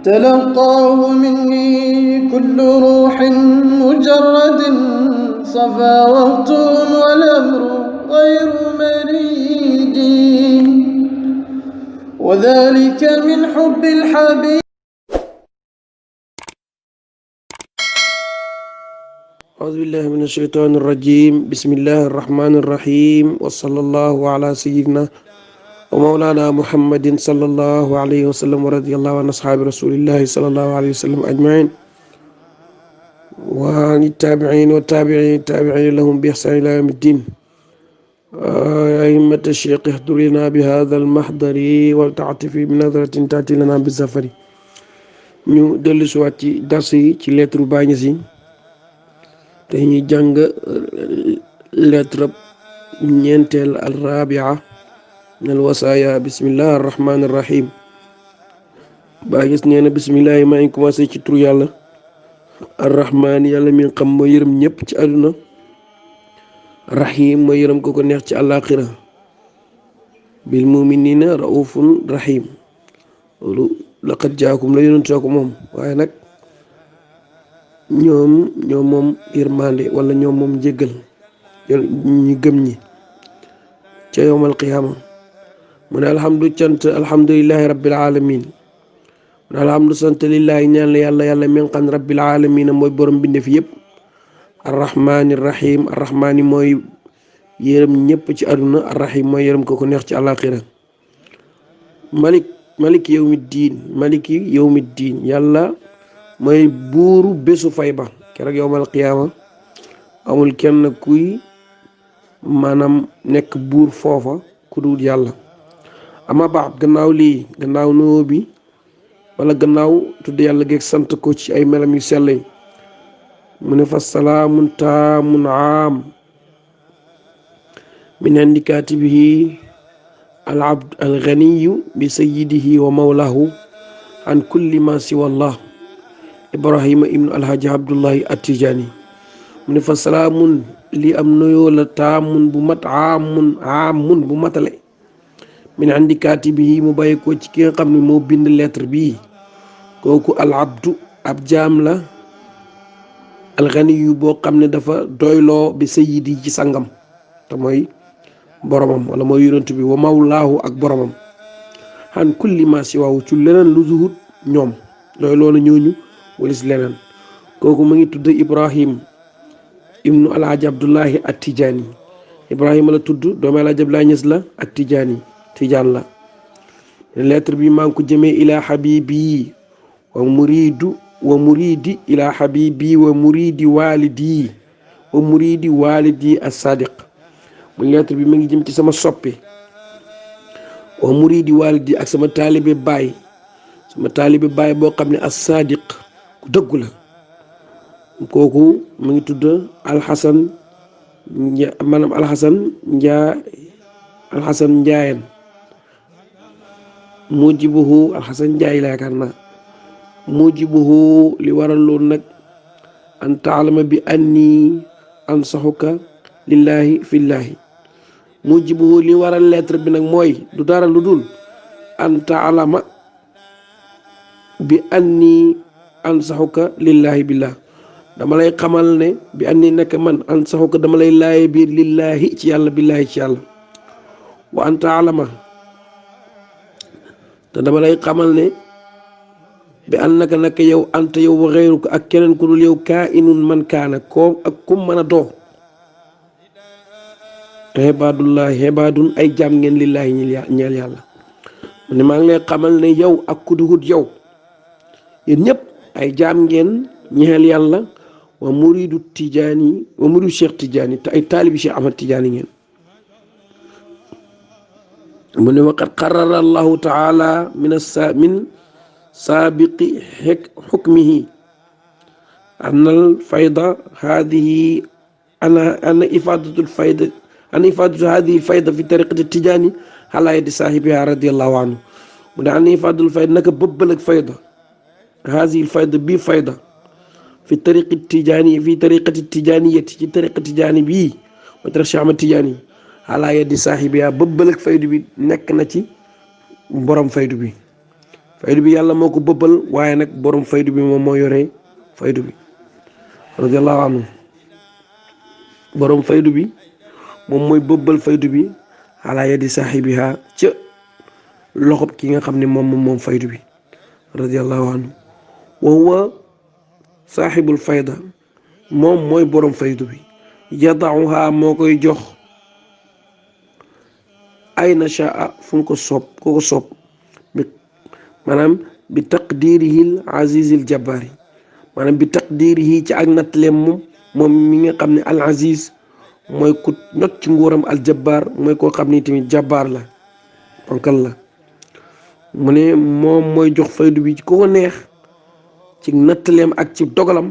تلقاه مني كل روح مجرد صفا وقتهم والأمر غير مريد وذلك من حب الحبيب. أعوذ بالله من الشيطان الرجيم. بسم الله الرحمن الرحيم، وصلى الله على سيدنا ومولانا محمد صلى الله عليه وسلم ورضي الله عن أصحاب رسول الله صلى الله عليه وسلم أجمعين وعن التابعين والتابعين لهم بإحسان إلى يوم الدين. أئمة الشيخ احضر لنا بهذا المحضر ولتعطفي بنظرة تأتي لنا بالزفر. ñu dellu si waat ci dars yi ci lettre Baay Ñas yi te ñuy jàng lettre ñeenteel al-rabia al wasaaya. bismillah arrahman arrahim. Baay Ñas nee na bismillah yi maa ngi commencé ci tur yàlla arrahman, yàlla mi xam mooy yërëm ñëpp ci àdduna, rahim mooy yërëm ko ko neex ci àllaaxira, bil muminina raufun rahim. loolu laqad jaakum la yonentoo ko moom, waaye nag ñoom moom yërmande wala ñoom moom njéggal ñu gëm ñi ca yowmal qiyaama. mu ne alhamdulillahi rabbil alamin. mu ne alhamdu sant lillahi ñaan la yàlla mi nga xam ne rabbil alamin mooy borom bindeef yëpp. arrahmani rahim, arrahmani mooy yërëm ñëpp ci àdduna, arrahim mooy yërëm ko ko neex ci àllaaxira. maliki yawmi diin, yàlla mooy buuru bésu fay ba keroog yowmal qiyaama. amul kenn kuy maanaam nekk buur foofa ku dul yàlla. ama baax gannaaw nuyoo bi wala gannaaw tudd yàlla geeg sant ko ci ay melam yu sell. mu ne fa salaamun taamun aam min indi kaatibihi al abd al ganiyu bi sayyidihi wa mawlahu an kulli ma siwa allah ibrahima ibnu alhaji abdullahi attijani. mu ne fa salaamun li am nuyoo la taamun bu mat aamun bu matale min indi kaatibihi mu bàyyi ko ci ki nga xam ne moo bind lettre bii. kooku al abdu ab jaam la, al ganiyu boo xam ne dafa doyloo bi sayyidi ci sangam te mooy boromam wala mooy yonent bi, wa mawlaahu ak boromam, xan kulli ma siwaahu ci leneen lu zuhut ñoom looy loolu ñooñu walis leneen. kooku mu ngi tudd ibrahim ibnu alhaji abdullahi at tijaani. ibrahima la tudd doomu alhaji abdullahi Ñas la ak tijaan la. lettre bi maa ngi ko jëmee ila habibi wa muridi ila habibi wa muridi walidi as-sadiq. mu lettre bi mu ngi jëm ci sama soppe wa muridi walidi ak sama taalibe baay boo xam ne as-sadiq ku dëggu la. kooku mu ngi tudd alxasan njaayen mujibuhu alxasan njaay la yaakaar naa. mujibuhu li waral loolu nag an taalama bi anni ansaxuka lillahi fillahi. mujibuhu li waral lettre bi nag mooy du dara lu dul an taalama bi anni ansaxuka lillahi billah. dama lay xamal ne bi anni nekk man ansaxuka dama lay laaye biir lillahi ci yàlla billahi ci yàlla. wa an taalama te dama lay xamal ne bi annaka naka yow anta yow wa xeyruka ak keneen ku dul yow kaa inun man kaana koo ak kum mën a doo. xibaadun ay jaam ngeen lillahi ñeel yàlla. mu ne maa ngi lay xamal ne yow ak ku duhut yow yéen ñëpp ay jaam ngeen ñeel yàlla. wa muridu cheikh tijaani te ay taalibi cheikh ahmad tijaani ngeen. mu ne waqad qarrara allahu taala min saabiqi xukmihi an al fayda hadihi ana ifadatul fayda fi tariqati tijaani ala yadi saahibiha radiallahu anhu. mu ne ana ifadatul fayda naka bëbbal ak fayda hadihi fayda bii fayda fi tariqati tijaaniyati ci tariqa tijaani bii mooy tariqa cheikh ahmad tijaani ala yadi saahibiha bëbbal ak faydu bi nekk na ci borom faydu bi. faydu bi yàlla moo ko bëbbal waaye nag borom faydu bi moom moo yore faydu bi radiyallahu anhu. borom faydu bi moom mooy bëbbal faydu bi ala yadi saaxibiha ca loxob ki nga xam ne moom faydu bi radiyallahu anhu. wa huwa saaxibul fayda moom mooy borom faydu bi yadauha moo koy jox ayna shaa fu mu ko soob maanaam bi taqdirihil azizil jabbaari maanaam bi taqdirihi ci ak nattaleem moom mi nga xam ne al aziz mooy ku not ci nguuram al jabbaar mooy koo xam ni tamit jabbaar la ponkal la. mu ne moom mooy jox faydu bi ci ko neex ci nattaleem ak ci dogalam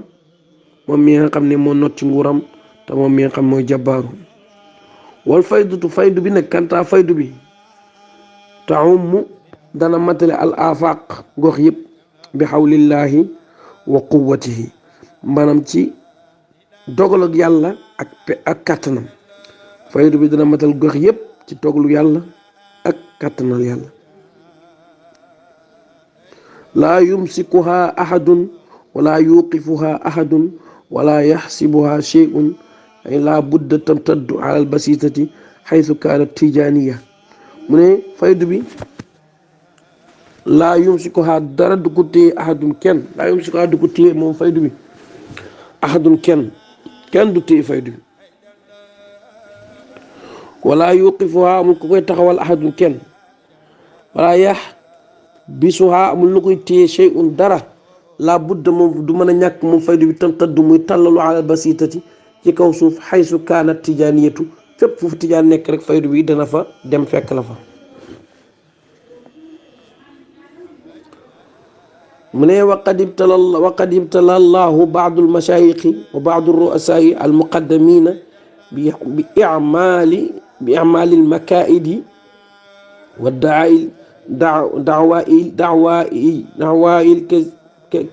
moom mi nga xam ne moo not ci nguuram te moom mi nga xam mooy jabbaaru. wal faydu bi nag kanta faydu bi taummu dana matale al afaq gox yëpp bi xawlillahi wa quwwatihi maanaam ci dogal ak yàlla ak kàttanam. faydu bi dana matal gox yëpp ci dogalu yàlla ak kàttanal yàlla. laa yumsikuha ahadun wala yuqifuha ahadun wala yaxsibuha shay'un ay laa budda tamtaddu ala albasitati xaytu kaanat tijaniya. mu ne faydu bi laa yumsikuha dara du ko téye ahadun kenn laa yumsikuha du ko téye moom faydu bi ahadun kenn du téye faydu bi wala yuqifuha amul ku koy taxawal ahadun kenn wala bisuha amul lu koy téye shay'un dara laa budda moom du mën a ñàkk moom faydu bi tam taddu muy tallalu ala basitati ci kaw suuf xaysu kaanat tijaaniyatu fépp foofu tijaan nekk rek faydu bi dana fa dem fekk la fa. mu ne waqad ibtala allahu baadu almashaayixi wa baadu ru'asaa'i almuqaddamina bi i'maali almakaa'idi wa da'waa'il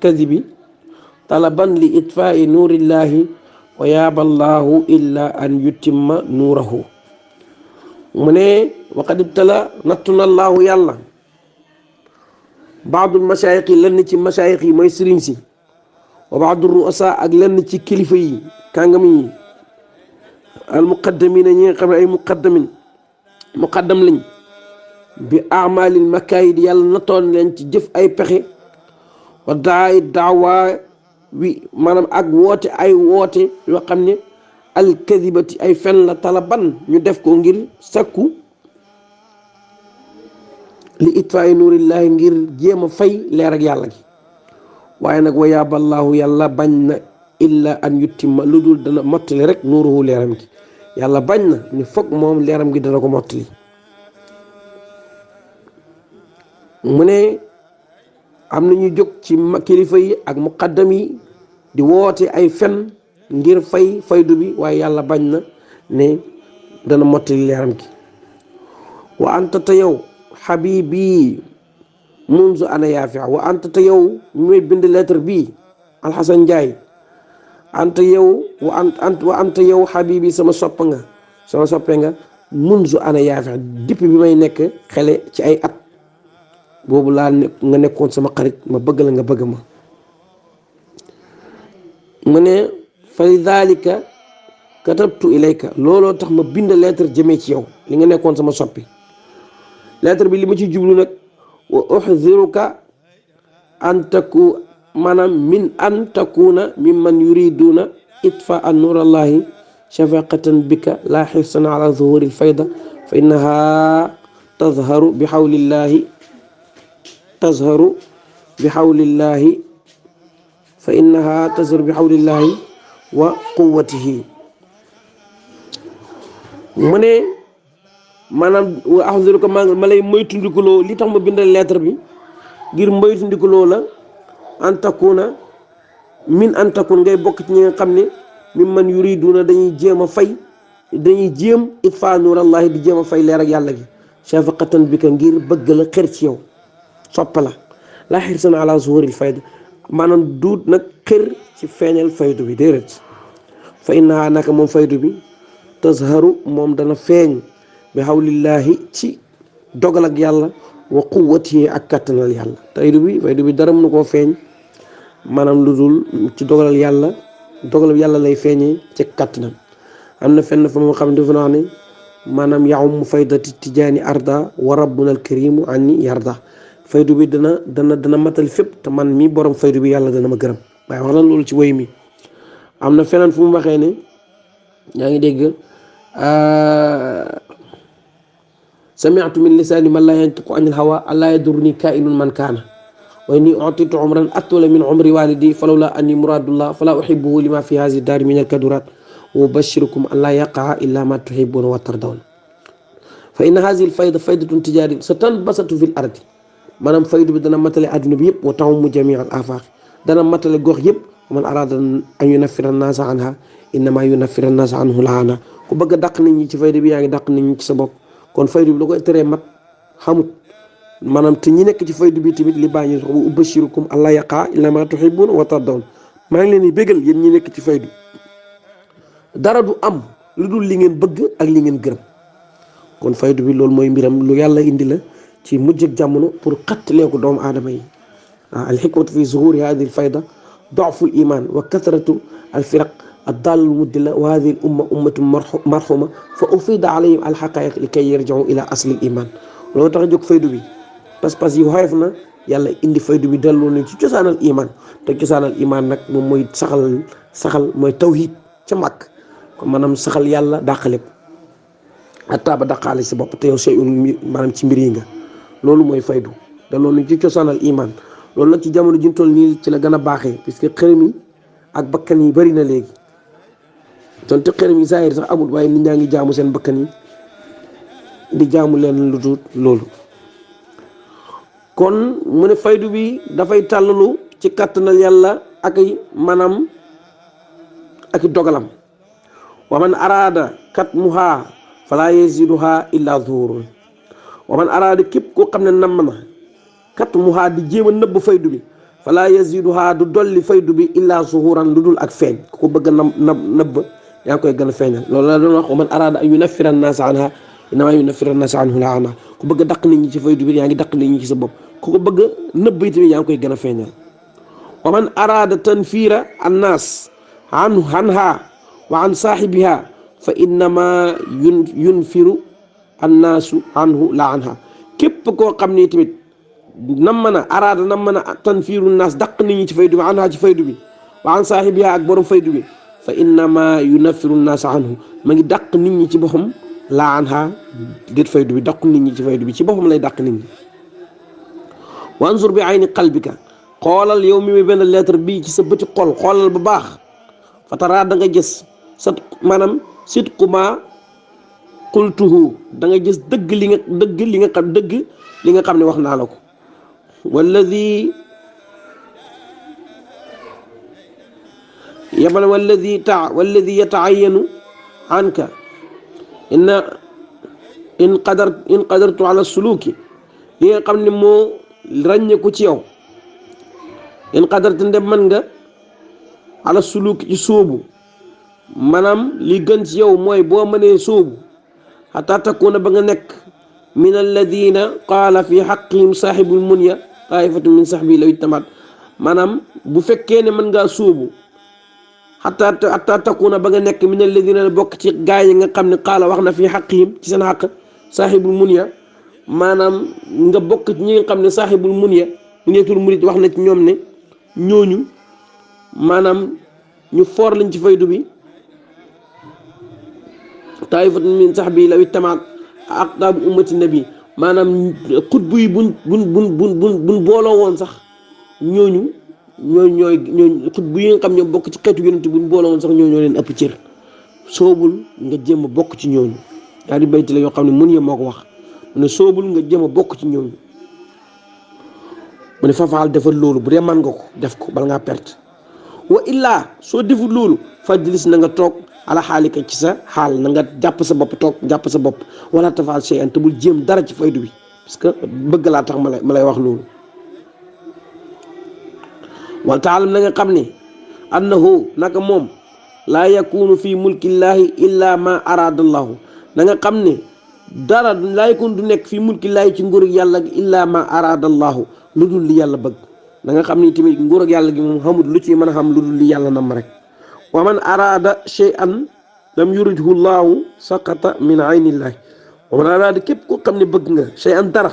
kazibi talaban li itfaa'i nuurillahi wa yaaba allahu illa an yutimma nuurahu. mu ne waqad ibtala nattu na allahu yàlla baadul masaayix yi lenn ci masaayix yi mooy sëriñ si wa baadu ru'asa ak lenn ci kilifa yi kàngam yi al muqaddamina ñi nga xam ne ay muqaddam lañ bi amalil makaayid yàlla nattoon leen ci jëf ay pexe wa daawa wi maanaam ak woote yoo xam ne alkadibati ay fen la talaban ñu def ko ngir sakku li itfaa'i nuurillahi ngir jéem a fay leer ak yàlla gi. waaye nag wa yaaballaahu yàlla bañ na illa an yuttimma lu dul dana mottali rek nuuruhu leeram gi yàlla bañ na ni foog moom leeram gi dana ko mottali. mu ne am na ñu jóg ci kilifa yi ak muqaddam yi di woote ay fen ngir faydu bi waaye yàlla bañ na ne dana mottali leeram gi. wa anta te yow xabibi munzu ana yaafia wa anta te yow ñooy bind lettre bii alxasan njaay anta yow wa anta yow xabibi sama soppe nga munzu ana yaafia depuis bi may nekk xele ci ay at boobu laa nga nekkoon sama xarit ma bëgg la nga bëgg ma. mu ne fa lidalika katabtu ilayka looloo tax ma bind lettre jëmee ci yow li nga nekkoon sama soppi. lettre bi li ma ci jublu nag wa uxdiruka an taku maanaam min an takuna mimman yuriduna itfaa nuurallahi shafaqatan bika la xirsan ala zuhuri alfayda fa innaha tazharu bi xawlillahi wa quwwatihi. mu ne maanaam wa ahdiruka ma lay moytundikuloo li tax ma bindal lettre bi ngir moytundikuloo la an takun ngay bokk ci ñi nga xam ne mimman yuriduna dañuy jéem itfaa nuurallahi di jéem a fay leer ak yàlla gi shafaqatan bika ngir bëgg la xër ci yow soppa la xirsan ala zuhuril fayda maanaam duut nag xër ci feeñal faydu bi déedéet fa innaha naka moom faydu bi tazharu moom dana feeñ bi hawlillahi ci dogal ak yàlla wa quwwatihi ak kattanal yàlla faydu bi dara mënu koo feeñ maanaam lu dul ci dogalal yàlla lay feeñee ci kattanam. am na fenn fa moo xam ne dafa wax ne maanaam yaum faydati tijaani arda wa rabbuna alkarimu anni yarda faydu bi dana matal fépp te man mii borom faydu bi yàlla dana ma gërëm. waaye wax na loolu ci woy mi. am na feneen fu mu waxee ne yaa ngi dégg sami'tu min lisaani man laa yantiqu anil hawa allaa yadurruni kaa'inun man kaana wa inni u'titu umran atwala min umri walidi falawla anni muradullah fala uhibbuhu lima fi hazihi daari min alkadurat wa ubashirukum an laa yaqa'a illa ma tuhibbuna wa tardawna fa inna hazihi alfayda faydatun tijaariyatun satanbasatu fil ardi maanaam faydu bi dana matale adduna bi yëpp wa ta'ummu jamia al afaq dana matale gox yëpp man arada an yunaffira an-naasa anha innama yunaffira an-naasa anhu laana ku bëgg a dàq nit ñi ci faydu bi yaa ngi dàq nit ñi ci sa bopp. kon faydu bi la koy teree mat xamut maanaam te ñi nekk ci faydu bi tamit li bàyyi ñu ubashirukum alla yaqa illa ma tuhibbun wa tardawun maa ngi leen di bégal yéen ñi nekk ci faydu dara du am lu dul li ngeen bëgg ak li ngeen gërëm. kon faydu bi loolu mooy mbiram lu yàlla indi la ci mujj ak jamono pour xattalee ko doomu aadama yi. al hikmatu fi zuhuri hadihi al fayda da'fu al iman wa kathratu al firaq الضال المدلة وهذه الأمة أمة مرحومة فأفيد عليهم الحقائق لكي يرجعوا إلى أصل الإيمان. لو تخرجوا فيدو بي بس يوهيفنا يلا إندي فيدو بي دلوني جسان الإيمان جسان الإيمان نك موي سخل موي توحيد تماك manam saxal yàlla dàqale hatta ba dàqaale si bopp te yow sey maanaam ci mbir yi nga loolu mooy faydu da loolu ci cosaanal iman loolu nag ci jamono ji ñu toll nii ci la gën a baaxee puisque xërëm yi ak bakkan yi bari na léegi donte xërëm yi saayir sax amul waaye nit ñaa ngi jaamu seen bakkan yi di jaamu leen lu dul loolu. kon mu ne faydu bi dafay tàllalu ci kàttanal yàlla ak maanaam ak dogalam. wa man araada katmuha fala yaziduha illa zuhurun wa man araada képp koo xam ne namm na katmuha di jéem a nëbb faydu bi fala yaziduha du dolli faydu bi illa zuhuran lu dul ak feeñ ku ko bëgg a nëbb yaa ngi koy gën a feeñal loolu la doon wax wa man araada an yunaffira an-naasa anha innama yunaffira an-naasa anhu laana ku bëgg a daq nit ñi ci faydu bi yaa ngi daq nit ñi ci sa bopp ku ko bëgg a nëbb itamit yaa ngi koy gën a feeñal. wa man araada tanfira an-naas anha wa an saahibiha fa innama yunfiru annaasu anhu la anha képp koo xam ne tamit nam mën a araada nam mën a tanfiru naas daq nit ñi ci faydu bi anha ci faydu bi wa an saahibiha ak borom faydu bi fa innama yunfiru naas anhu ma ngi daq nit ñi ci boppam la anha dit faydu bi daq nit ñi ci faydu bi ci boppam lay daq nit ñi. wanzur bi ayni qalbika xoolal yow mi benn lettre bii ci sa bëti xol xoolal bu baax fatara da nga gis sa maanaam sidqu ma qultuhu da nga gis dëgg li nga xam ne wax naa la ko walladi yataayanu anka in qadartu ala suluki li nga xam ne moo ràññeeku ci yow in qadartu ndem mën nga ala suluki ci sóobu maanaam li gën ci yow mooy boo mënee sóobu xataa takuna ba nga nekk min alladina qaala fi xaqihim saaxibul munya taifatu min saxbi law ijtamaat maanaam bu fekkee ne mën ngaa sóobu xataa takuna ba nga nekk min alladina la bokk ci gaay yi nga xam ne qaala wax na fi xaqihim ci seen xaq saaxibul munya maanaam nga bokk ci ñi nga xam ne saaxibul munya munyatul murid wax na ci ñoom ne ñooñu maanaam ñu foor lañ ci faydu bi taifatu min saxbi law ijtamaat aqtaabu ummati nabi maanaam xutbu yi buñ booloo woon sax ñooñu xutbu yi nga xam ñoom bokk ci xeetu yonent buñ booloo woon sax ñoo leen ëpp cër soobul nga jéem a bokk ci ñooñu yaa di bayti la yoo xam ne mun ye moo ko wax mu ne soobul nga jéem a bokk ci ñooñu mu ne fafaal defal loolu bu dee mën nga ko def ko bala ngaa perte wa illaa soo deful loolu fajlis na nga toog ala xaalika ci sa xaal na nga jàpp sa bopp toog jàpp sa bopp wala tafaal shay'an te bul jéem dara ci faydu bi parce que bëgg laa tax ma lay wax loolu wala taalam na nga xam ne annahu naka moom laa yakunu fi mulkillaahi illa ma araadallahu na nga xam ne dara laa yakun du nekk fii mulki laay ci nguur ak yàlla gi illaa ma aradallahu lu dul li yàlla bëgg. da nga xam ni tamit nguur ak yàlla gi moom xamul lu ci mën a xam lu dul li yàlla nam rek. wa man arada shay'an lam yuridhu llahu saqata min aynillahi wa man arada képp koo xam ne bëgg nga shay'an dara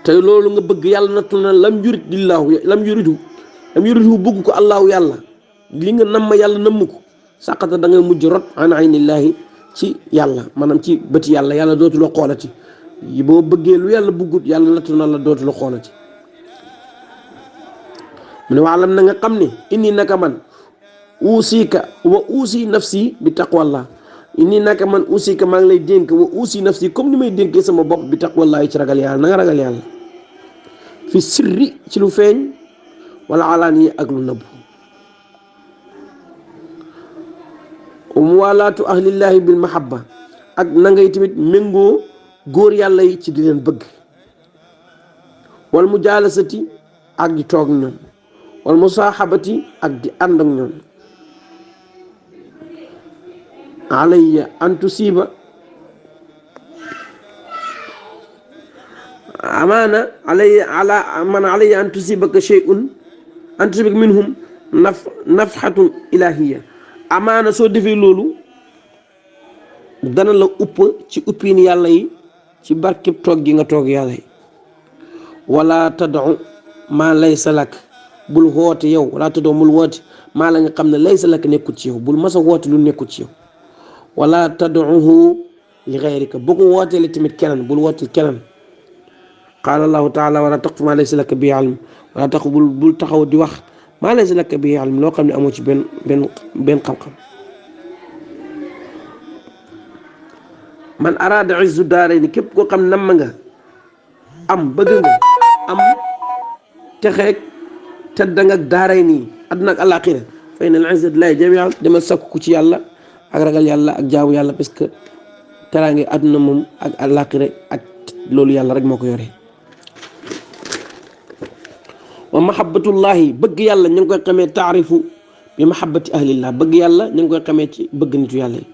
te loolu nga bëgg yàlla nattu na lam yuridhu bëgg ko allahu yàlla li nga namm yàlla namm ko saqata da nga mujj rot an aynillahi ci yàlla maanaam ci bëti yàlla yàlla dootu la xoolati boo bëggee lu yàlla bëggut yàlla nattu na la dootu la xoolati. mu ne waalam na nga xam ne inni naka man usika wa usi nafsi bi taqwallah inni naka man usika maa ngi lay dénk wa usi nafsi comme ni may dénkee sama bopp bi taqwallah ci ragal yàlla na nga ragal yàlla fi sirri ci lu feeñ wala alaani ak lu nëbb. muwalaatu ahlillahi bil mahabba ak na ngay tamit méngoo góor yàlla yi ci di leen bëgg. wal mujalasati ak di toog ñoom wal musaaxabati ak di ànd ak ñoom. alayya an tusiba amaana alayya an tusibaka shay'un an tusibaka minhum nafhatun ilahiyya amaana soo defee loolu dana la upp ci uppiin yàlla yi ci barkeb toog gi nga toog yàlla yi. wala tad'u maa laysa lak bul woote yow wala tad'u bul woote maa la nga xam ne laysa lak nekkut ci yow bul mas a woote lu nekkut ci yow. wala tad'uhu li ghayrika boo ko wooteele tamit keneen bul wooteel keneen. qaala allahu taala wala taqfu maa laysa laka bihi ilm wala taqfu bul taxaw di wax maa laysa laka bihi ilm loo xam ne amoo ci benn xam-xam. man araada izzu daarayni képp koo xam nam nga am bëgg nga am texeeg tedd nga ak daarayni àdduna ak alaaxira fa inna al-izzata lillahi jamii'an demal sakku ku ci yàlla ak ragal yàlla ak jaamu yàlla parce que teraange àdduna moom ak alaaxira ak loolu yàlla rek moo ko yore. wa mahabbatullahi bëgg yàlla ñu ngi koy xamee taarifu bi mahabbati ahlillah bëgg yàlla ñu ngi koy xamee ci bëgg nitu yàlla yi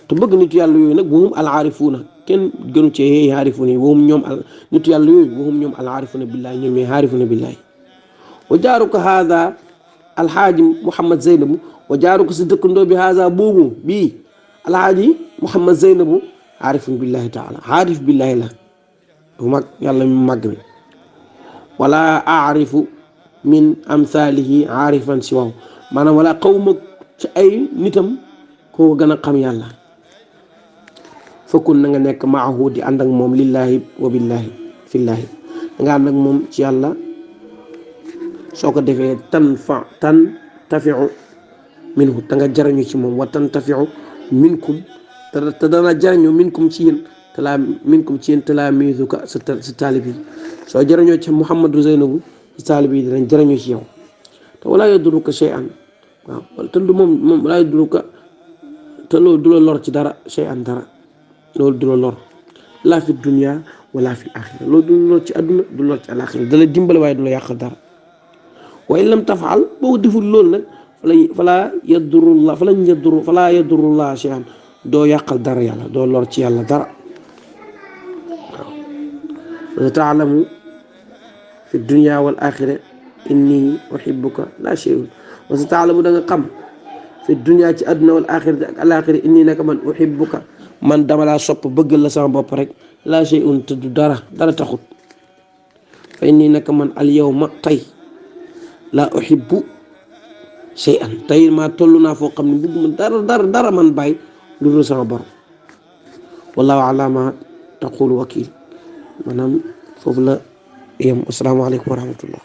te bëgg nitu yàlla yooyu nag wahum al aarifuuna kenn gënu cee yee aarifuuna yi wahum ñoom nitu yàlla yooyu wahum ñoom al aarifuuna billahi ñoom ñooy aarifuuna billahi. wa jaaruka haada alxaaji Mouhamed Zeynabu wa jaaruka si dëkkandoo bi haada boobu bii alxaaji Mouhamed Zeynabu aarifun billahi taala aarif billahi la bu mag yàlla mu màgg mi. wala aarifu min amthalihi aarifan si waaw maanaam wala xawma ci ay nitam koo gën a xam yàlla. fakkun na nga nekk maahu di ànd ak moom lillahi wa billahi fillahi da nga ànd ak moom ci yàlla soo ko defee tantafiu minhu te nga jariñu ci moom wa tantafiu minkum te dana jariñu minkum ci yéen te laa miisuka sa taalib yi soo jariñoo ci Mouhamadou Zeynabu sa taalib yi danañ jariñu ci yow te walaa yaduruka shay'an waaw te du moom walaa yaduruka te loolu du la lor ci dara shay'an dara loolu du la lor laa fi dunya wala fi axira loolu du la lor ci àdduna du lor ci alaxira da la dimbale waaye du la yàqal dara. wa in lam tafaal boo deful loolu nag falaa yadurullah shay'an doo yàqal dara yàlla doo lor ci yàlla dara. wa taalamu fi dunya wal axira inni uhibbuka la shay'un wa sa taalamu da nga xam fi dunya ci àdduna wal axira ak alaxira inni naka man uhibbuka man dama laa sopp bëggal la sama bopp rek la shay'un te du dara taxut. fa inni naka man al yawma tey la uhibbu shay'an tey maa toll naa foo xam ne bëgguma dara man bàyyi lu dul sama borom. wallahu ala ma taqulu wakil maanaam foofu la yem. asalaamaaleykum wa rahmatullah.